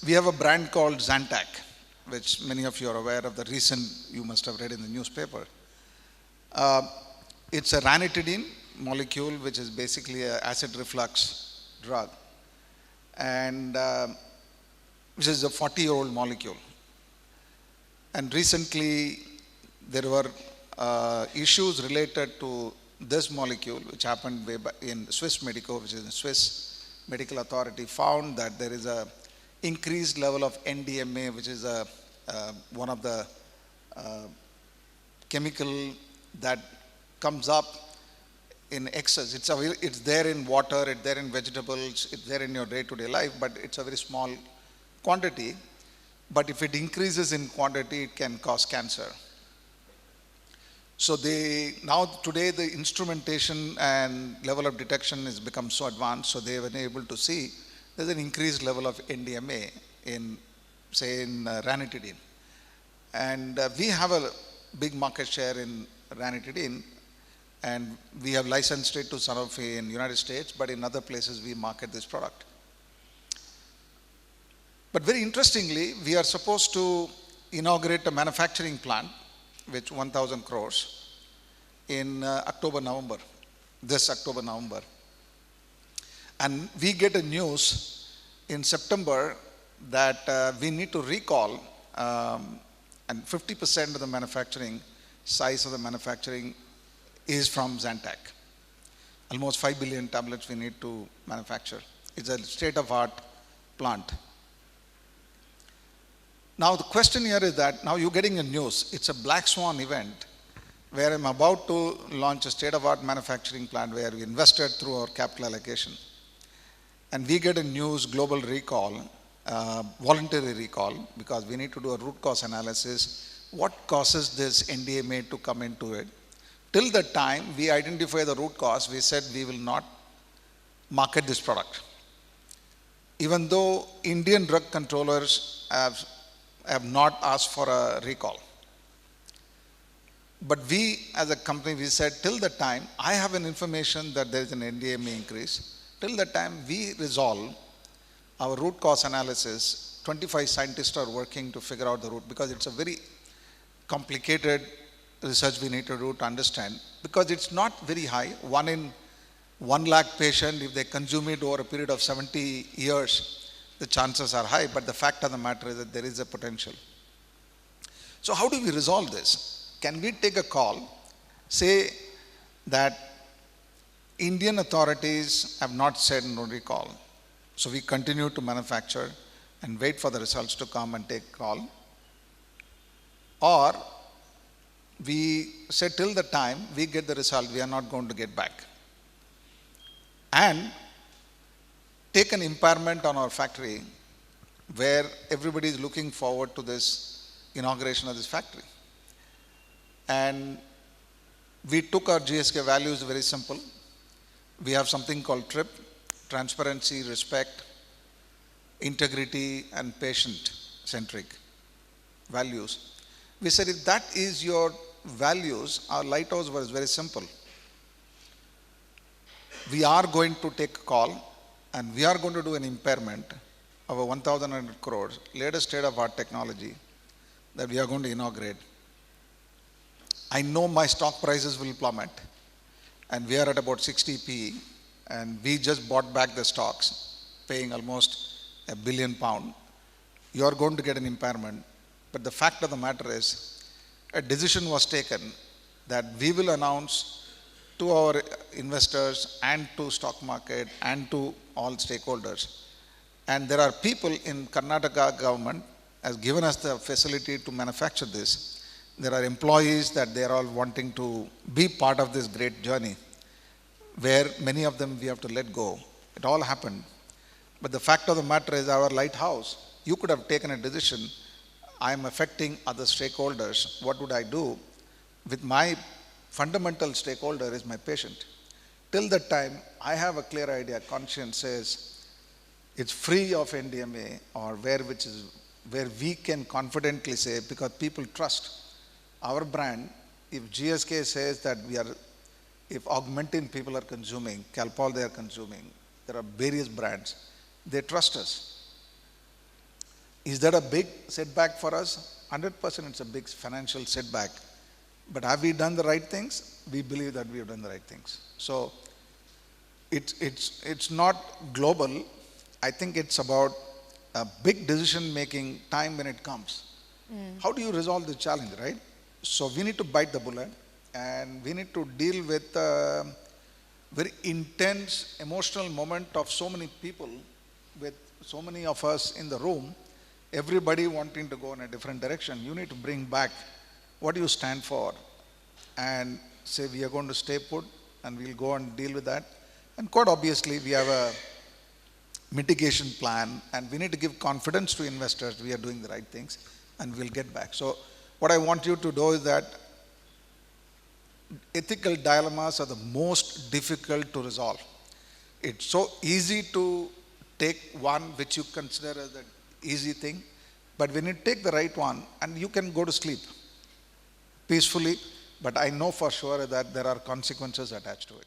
We have a brand called Zantac, which many of you are aware of. The recent, you must have read in the newspaper. It's a ranitidine molecule, which is basically an acid reflux drug, and which is a 40-year-old molecule. And recently, there were issues related to this molecule, which happened in Swissmedico, which is the Swiss Medical Authority, found that there is a increased level of NDMA, which is one of the chemical that comes up in excess. It's there in water, it's there in vegetables, it's there in your day-to-day life, but it's a very small quantity. But if it increases in quantity, it can cause cancer. So today the instrumentation and level of detection has become so advanced, so they have been able to see there's an increased level of NDMA in ranitidine. And we have a big market share in ranitidine, and we have licensed it to Sanofi in the United States, but in other places we market this product. But very interestingly, we are supposed to inaugurate a manufacturing plant with 1,000 crores in October-November, this October-November. And we get a news in September that we need to recall, and 50% of the manufacturing, size of the manufacturing is from Zantac. Almost 5 billion tablets we need to manufacture. It's a state-of-art plant. Now the question here is that now you're getting a news. It's a black swan event where I'm about to launch a state-of-art manufacturing plant where we invested through our capital allocation. And we get a news global recall, voluntary recall, because we need to do a root cause analysis. What causes this NDMA to come into it? Till the time we identify the root cause, we said we will not market this product. Even though Indian drug controllers have not asked for a recall. But we as a company, we said till the time I have an information that there is an NDMA increase, till the time we resolve our root cause analysis, 25 scientists are working to figure out the root, because it's a very complicated research we need to do to understand, because it's not very high. 1 in 1 lakh patient, if they consume it over a period of 70 years, the chances are high, but the fact of the matter is that there is a potential. So how do we resolve this? Can we take a call, say that Indian authorities have not said no recall, so we continue to manufacture and wait for the results to come and take call? Or we say till the time we get the result, we are not going to get back, and take an impairment on our factory where everybody is looking forward to this inauguration of this factory. And we took our GSK values very simple. We have something called TRIP, transparency, respect, integrity, and patient-centric values. We said if that is your values, our lighthouse was very simple. We are going to take a call and we are going to do an impairment of a 1,100 crores, latest state-of-art technology that we are going to inaugurate. I know my stock prices will plummet, and we are at about 60 PE, and we just bought back the stocks, paying almost £1 billion. You are going to get an impairment, but the fact of the matter is, a decision was taken that we will announce to our investors and to stock market and to all stakeholders. And there are people in Karnataka government has given us the facility to manufacture this. There are employees that they are all wanting to be part of this great journey, where many of them we have to let go. It all happened. But the fact of the matter is, our lighthouse, you could have taken a decision, I am affecting other stakeholders. What would I do? With my fundamental stakeholder is my patient. Till that time, I have a clear idea, conscience says, it's free of NDMA, or where we can confidently say, because people trust our brand. If GSK says that if Augmentin people are consuming, Calpol they are consuming, there are various brands, they trust us. Is that a big setback for us? 100% it's a big financial setback. But have we done the right things? We believe that we have done the right things. So it's not global. I think it's about a big decision-making time when it comes. How do you resolve the challenge, right? So we need to bite the bullet, and we need to deal with very intense emotional moment of so many people, with so many of us in the room, everybody wanting to go in a different direction. You need to bring back what do you stand for and say we are going to stay put and we'll go and deal with that. And quite obviously we have a mitigation plan, and we need to give confidence to investors we are doing the right things, and we'll get back. So what I want you to do is that ethical dilemmas are the most difficult to resolve. It's so easy to take one which you consider as an easy thing, but when you take the right one, and you can go to sleep peacefully, but I know for sure that there are consequences attached to it.